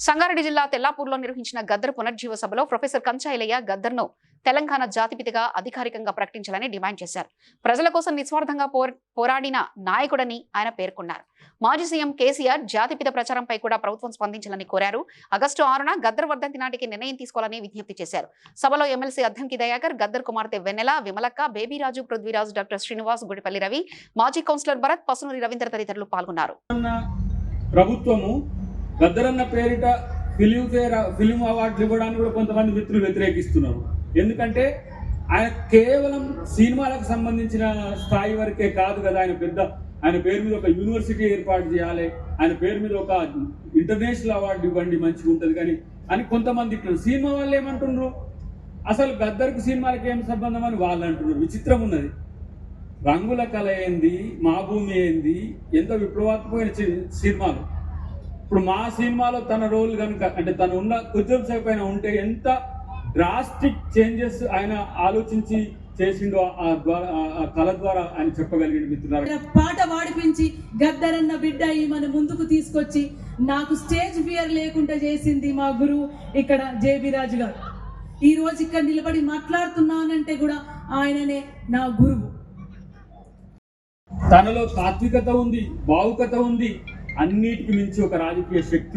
సంగారెడ్డి జిల్లా తెల్లాపూర్లో నిర్వహించిన గద్దర్ పునర్జీవ సభలో ప్రొఫెసర్ కంచాయిలయ్య గద్దర్ను తెలంగాణ జాతిపితగా అధికారికంగా ప్రకటించాలని డిమాండ్ చేశారు. ప్రజల కోసం నిస్వార్థంగా పోరాడిన నాయకుడని ఆయన పేర్కొన్నారు. మాజీ సీఎం కేసీఆర్ జాతిపిత ప్రచారంపై కూడా ప్రభుత్వం స్పందించాలని కోరారు. ఆగస్టు 6న గద్దర్ వర్ధంతి నాటికి నిర్ణయం తీసుకోవాలని విజ్ఞప్తి చేశారు. సభలో ఎమ్మెల్సీ అద్దంకి దయాకర్, గద్దర్ కుమార్తె వెన్నెల, విమలక్క, బేబీరాజు, పృథ్వీరాజు, డాక్టర్ శ్రీనివాస్, గుడిపల్లి రవి, మాజీ కౌన్సిలర్ భరత్, పసునూరి రవీంద్ర తదితరులు పాల్గొన్నారు. ప్రభుత్వము గద్దరన్న పేరిట ఫిలిం అవార్డులు ఇవ్వడానికి కూడా కొంతమంది మిత్రులు వ్యతిరేకిస్తున్నారు. ఎందుకంటే ఆయన కేవలం సినిమాలకు సంబంధించిన స్థాయి వరకే కాదు కదా, ఆయన పేరు మీద ఒక యూనివర్సిటీ ఏర్పాటు చేయాలి, ఆయన పేరు మీద ఒక ఇంటర్నేషనల్ అవార్డు ఇవ్వండి మంచిగా ఉంటుంది కానీ అని కొంతమంది ఇట్లా సినిమా వాళ్ళు ఏమంటున్నారు, అసలు గద్దర్కు సినిమాలకి ఏం సంబంధం అని వాళ్ళు అంటున్నారు. విచిత్రం ఉన్నది. రంగుల కళ ఏంది, మా భూమి ఏంది, ఎంత విప్లవాత్మకమైన సినిమాలు. ఇప్పుడు మా సినిమాలో తన రోల్ కనుక అంటే తను ఉన్న కొంచెం సేపు అయినా ఉంటే ఎంత డ్రాస్టిక్ చేంజెస్ ఆయన ఆలోచించి చేసిండో ఆ కళ ద్వారా ఆయన చెప్పగలిగింది. మిత్రులారా, పాట పాడిపించి గద్దరన్న బిడ్డ మన ముందుకు తీసుకొచ్చి నాకు స్టేజ్ ఫియర్ లేకుండా చేసింది మా గురువు ఇక్కడ జేబీ రాజు గారు. ఈ రోజు ఇక్కడ నిలబడి మాట్లాడుతున్నానంటే కూడా ఆయననే నా గురువు. తనలో తాత్వికత ఉంది, భావుకత ఉంది, అన్నిటికి మించి ఒక రాజకీయ శక్తి